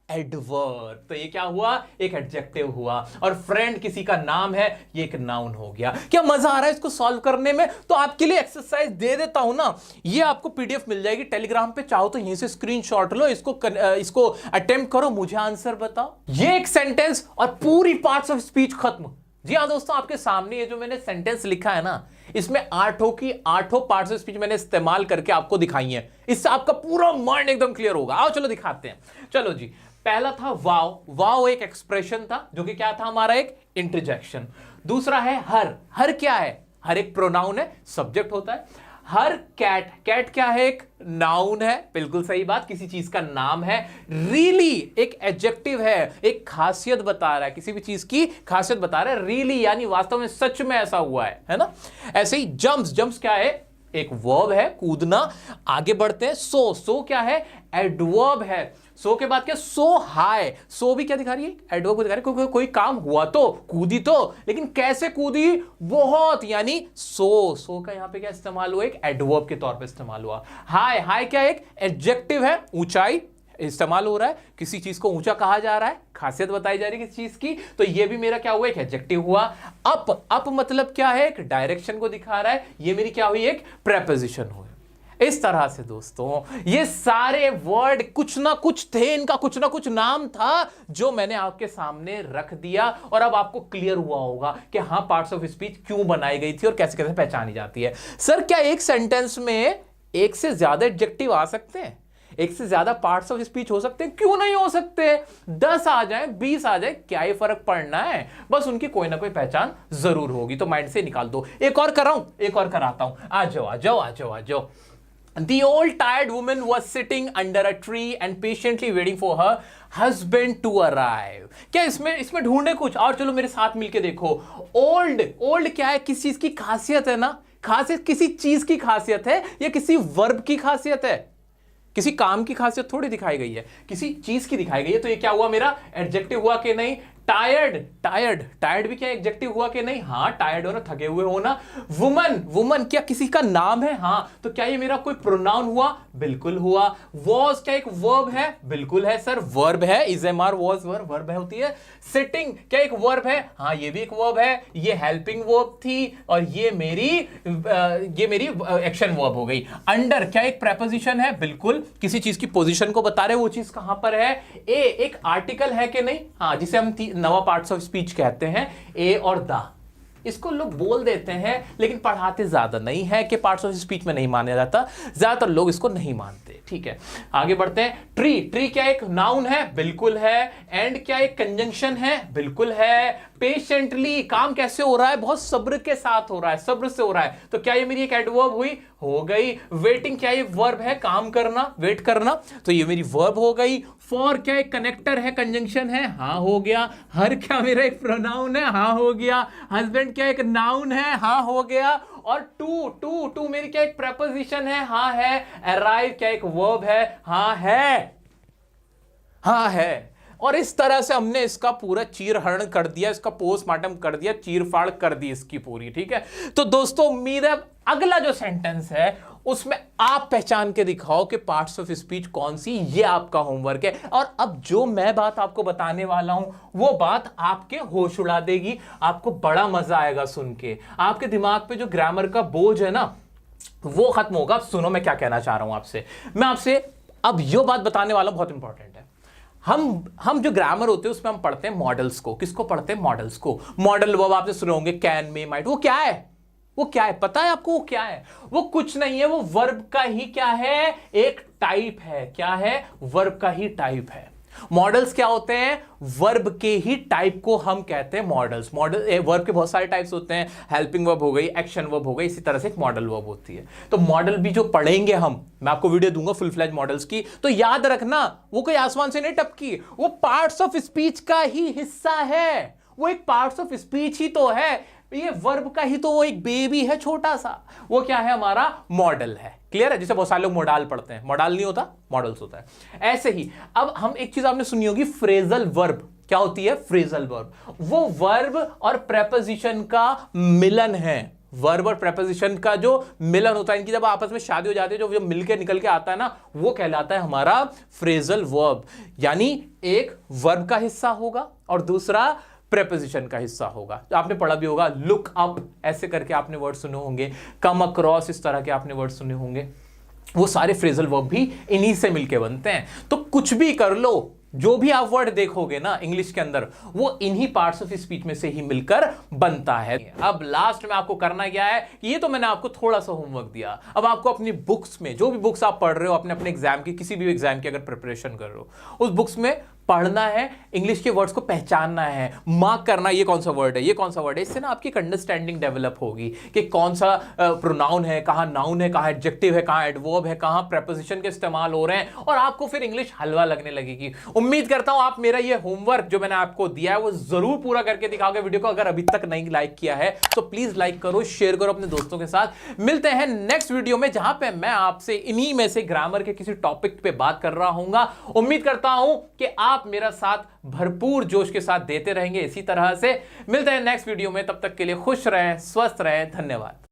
एडवर्ब। तो ये क्या हुआ? एक एडजेक्टिव हुआ। और फ्रेंड किसी का नाम है, ये एक नाउन हो गया। क्या मजा आ रहा है इसको सॉल्व करने में? तो आपके लिए एक्सरसाइज दे देता हूं ना, ये आपको पीडीएफ मिल जाएगी टेलीग्राम पे, चाहो तो यहीं से स्क्रीनशॉट लो, इसको अटेम्प्ट करो, मुझे आंसर बताओ। ये एक सेंटेंस और पूरी पार्ट्स ऑफ स्पीच खत्म। जी हाँ दोस्तों, आपके सामने ये जो मैंने सेंटेंस लिखा है ना, इसमें 8 पार्ट्स ऑफ स्पीच मैंने इस्तेमाल करके आपको दिखाई है। इससे आपका पूरा माइंड एकदम क्लियर होगा। आओ चलो दिखाते हैं। चलो जी, पहला था वाव। वाव एक एक्सप्रेशन था जो कि क्या था? हमारा एक इंटरजेक्शन। दूसरा है हर। हर क्या है? हर एक प्रोनाउन है, सब्जेक्ट होता है। हर कैट। कैट क्या है? एक नाउन है, बिल्कुल सही बात, किसी चीज का नाम है। रियली एक एडजेक्टिव है, एक खासियत बता रहा है, किसी भी चीज की खासियत बता रहा है। रियली यानी वास्तव में, सच में ऐसा हुआ है ना? ऐसे ही जंप्स। जंप्स क्या है? एक वर्ब है, कूदना। आगे बढ़ते हैं। सो। सो क्या है? एडवर्ब है। सो के बाद क्या? सो हाई। सो भी क्या दिखा रही है? एडवर्ब को दिखा रही है। कोई काम हुआ तो, कूदी तो, लेकिन कैसे कूदी? बहुत, यानी सो। सो का यहां पे क्या इस्तेमाल हुआ? एक एडवर्ब के तौर पे इस्तेमाल हुआ। हाई। हाई क्या? एक एडजेक्टिव है, ऊंचाई इस्तेमाल हो रहा है, किसी चीज को ऊंचा कहा जा रहा है, खासियत बताई जा रही है किसी चीज की, तो ये भी मेरा क्या हुआ? एक एडजेक्टिव हुआ। अप। अप मतलब क्या है? एक डायरेक्शन को दिखा रहा है, ये मेरी क्या हुई? एक प्रेपोजिशन हुई। इस तरह से दोस्तों ये सारे वर्ड कुछ ना कुछ थे, इनका कुछ ना कुछ नाम था जो मैंने आपके सामने रख दिया, और अब आपको क्लियर हुआ होगा कि हाँ, पार्ट्स ऑफ स्पीच क्यों बनाई गई थी और कैसे कैसे पहचानी जाती है। सर क्या एक सेंटेंस में एक से ज्यादा एडजेक्टिव आ सकते हैं? एक से ज्यादा पार्ट्स ऑफ स्पीच हो सकते हैं? क्यों नहीं हो सकते? 10 आ जाए, 20 आ जाए, क्या ही फर्क पड़ना है? बस उनकी कोई ना कोई पहचान जरूर होगी, तो माइंड से निकाल दो। एक और कराऊं? एक और कराता हूं। आ जाओ आ जाओ आ जाओ आ जाओ। The old tired woman was sitting under a tree and patiently waiting for her husband to arrive. क्या इसमें ढूंढे कुछ? और चलो मेरे साथ मिलके देखो। ओल्ड। ओल्ड क्या है? किस चीज की खासियत है ना? खासियत किसी चीज की खासियत है या किसी वर्ब की खासियत है? किसी काम की खासियत थोड़ी दिखाई गई है, किसी चीज की दिखाई गई है। तो ये क्या हुआ? मेरा एडजेक्टिव हुआ कि नहीं? टायर्ड। टायर्ड। टायर्ड भी क्या एडजेक्टिव हुआ कि नहीं? हाँ, टायर्ड हो ना, थके हुए हो ना। वुमन। वुमन क्या किसी का नाम है? हाँ, तो क्या ये मेरा कोई प्रोनाउन हुआ? बिल्कुल हुआ। वॉज क्या एक वर्ब है? बिल्कुल है सर, वर्ब है। Is am are was verb है होती है। सिटिंग क्या एक वर्ब है? हाँ, ये भी एक वर्ब है। ये हेल्पिंग वर्ब थी और ये मेरी एक्शन वर्ब हो गई। अंडर क्या एक प्रेपोजिशन है? बिल्कुल, किसी चीज की पोजीशन को बता रहे, वो चीज कहां पर है? ए एक आर्टिकल है कि नहीं? हाँ, जिसे हम नवा पार्ट्स ऑफ स्पीच कहते हैं, ए और द। इसको लोग बोल देते हैं लेकिन पढ़ाते ज्यादा नहीं है कि पार्ट्स ऑफ स्पीच में नहीं माना जाता, ज्यादातर लोग इसको नहीं मानते। ठीक है, आगे बढ़ते हैं। ट्री। ट्री क्या एक नाउन है? बिल्कुल है। एंड क्या एक कंजंक्शन है? बिल्कुल है। पेशेंटली काम कैसे हो रहा है? बहुत सब्र के साथ हो रहा है, सब्र से हो रहा है, तो क्या ये मेरी एक एडवर्ब हुई? हो गई। वेटिंग क्या ये वर्ब है? काम करना, वेट करना, तो ये मेरी वर्ब हो गई। फॉर क्या एक कनेक्टर है, कंजंक्शन है? हाँ, हो गया। हर क्या मेरा एक प्रोनाउन है? हाँ, हो गया। हस्बैंड क्या एक नाउन है? हाँ, हो गया। और टू टू टू मेरी क्या एक प्रेपोजिशन है? हाँ है। अराइव क्या एक वर्ब है? हाँ है। हाँ है। और इस तरह से हमने इसका पूरा चीरहरण कर दिया, इसका पोस्टमार्टम कर दिया, चीरफाड़ कर दी इसकी पूरी। ठीक है, तो दोस्तों उम्मीद है अगला जो सेंटेंस है उसमें आप पहचान के दिखाओ कि पार्ट्स ऑफ स्पीच कौन सी। ये आपका होमवर्क है। और अब जो मैं बात आपको बताने वाला हूं वो बात आपके होश उड़ा देगी, आपको बड़ा मजा आएगा सुन के। आपके दिमाग पे जो ग्रामर का बोझ है ना वो खत्म होगा। सुनो मैं क्या कहना चाह रहा हूं आपसे। मैं आपसे अब यो बात बताने वाला, बहुत इंपॉर्टेंट है। हम जो ग्रामर होते हैं उसमें हम पढ़ते हैं मॉडल्स को। किसको पढ़ते हैं? मॉडल्स को। मॉडल वर्ब आपने सुने होंगे, कैन, मे, माइट। वो क्या है? वो क्या है पता है आपको? वो क्या है? वो कुछ नहीं है, वो वर्ब का ही क्या है? एक टाइप है। क्या है? वर्ब का ही टाइप है। मॉडल्स क्या होते हैं? वर्ब के ही टाइप को हम कहते हैं मॉडल्स। मॉडल वर्ब के बहुत सारे टाइप्स होते हैं, हेल्पिंग वर्ब हो गई, एक्शन वर्ब हो गई, इसी तरह से एक मॉडल वर्ब होती है। तो मॉडल भी जो पढ़ेंगे हम, मैं आपको वीडियो दूंगा फुल फ्लैज मॉडल्स की, तो याद रखना वो कोई आसमान से नहीं टपकी, वो पार्ट्स ऑफ स्पीच का ही हिस्सा है। वो एक पार्ट्स ऑफ स्पीच ही तो है। ये वर्ब का ही तो वो एक बेबी है छोटा सा, वो क्या है, हमारा मॉडल है। क्लियर है? जैसे बहुत सारे लोग मॉडल पढ़ते हैं, मॉडल नहीं होता, मॉडल्स होता है। ऐसे ही अब हम एक चीज आपने सुनी होगी, फ्रेजल वर्ब। क्या होती है? Phrasal verb. वो वर्ब और प्रेपोजिशन का मिलन है। वर्ब और प्रेपोजिशन का जो मिलन होता है, इनकी जब आपस में शादी हो जाती है, जो मिलके निकल के आता है ना, वो कहलाता है हमारा फ्रेजल वर्ब। यानी एक वर्ब का हिस्सा होगा और दूसरा प्रेपोजिशन का हिस्सा होगा। आपने पढ़ा भी होगा, लुक अप ऐसे करके आपने वर्ड सुने होंगे, कम अक्रॉस इस तरह के आपने वर्ड सुने होंगे। वो सारे फ्रेजल वर्ब भी इन्हीं से मिलके बनते हैं। तो कुछ भी कर लो, जो भी आप वर्ड देखोगे ना इंग्लिश के अंदर, वो इन्हीं पार्ट्स ऑफ स्पीच में से ही मिलकर बनता है। अब लास्ट में आपको करना क्या है, ये तो मैंने आपको थोड़ा सा होमवर्क दिया। अब आपको अपनी बुक्स में, जो भी बुक्स आप पढ़ रहे हो, अपने अपने एग्जाम की, किसी भी एग्जाम की अगर प्रिपरेशन कर रहे हो, उस बुक्स में पढ़ना है, इंग्लिश के वर्ड्स को पहचानना है, मार्क करना ये कौन सा वर्ड है, ये कौन सा वर्ड है। इससे ना आपकी अंडरस्टैंडिंग डेवलप होगी कि कौन सा प्रोनाउन है, कहाँ नाउन है, कहाँ एडजेक्टिव है, कहाँ एडवर्ब है, कहाँ प्रेपोजिशन के इस्तेमाल हो रहे हैं, और आपको फिर इंग्लिश हलवा लगने लगेगी। उम्मीद करता हूं आप मेरा ये होमवर्क जो मैंने आपको दिया है वो जरूर पूरा करके दिखाओगे। वीडियो को अगर अभी तक नहीं लाइक किया है तो प्लीज लाइक करो, शेयर करो अपने दोस्तों के साथ। मिलते हैं नेक्स्ट वीडियो में, जहां पे मैं आपसे इन्हीं में से ग्रामर के किसी टॉपिक पे बात कर रहा हूंगा। उम्मीद करता हूं कि आप मेरा साथ भरपूर जोश के साथ देते रहेंगे इसी तरह से। मिलते हैं नेक्स्ट वीडियो में, तब तक के लिए खुश रहें, स्वस्थ रहें, धन्यवाद।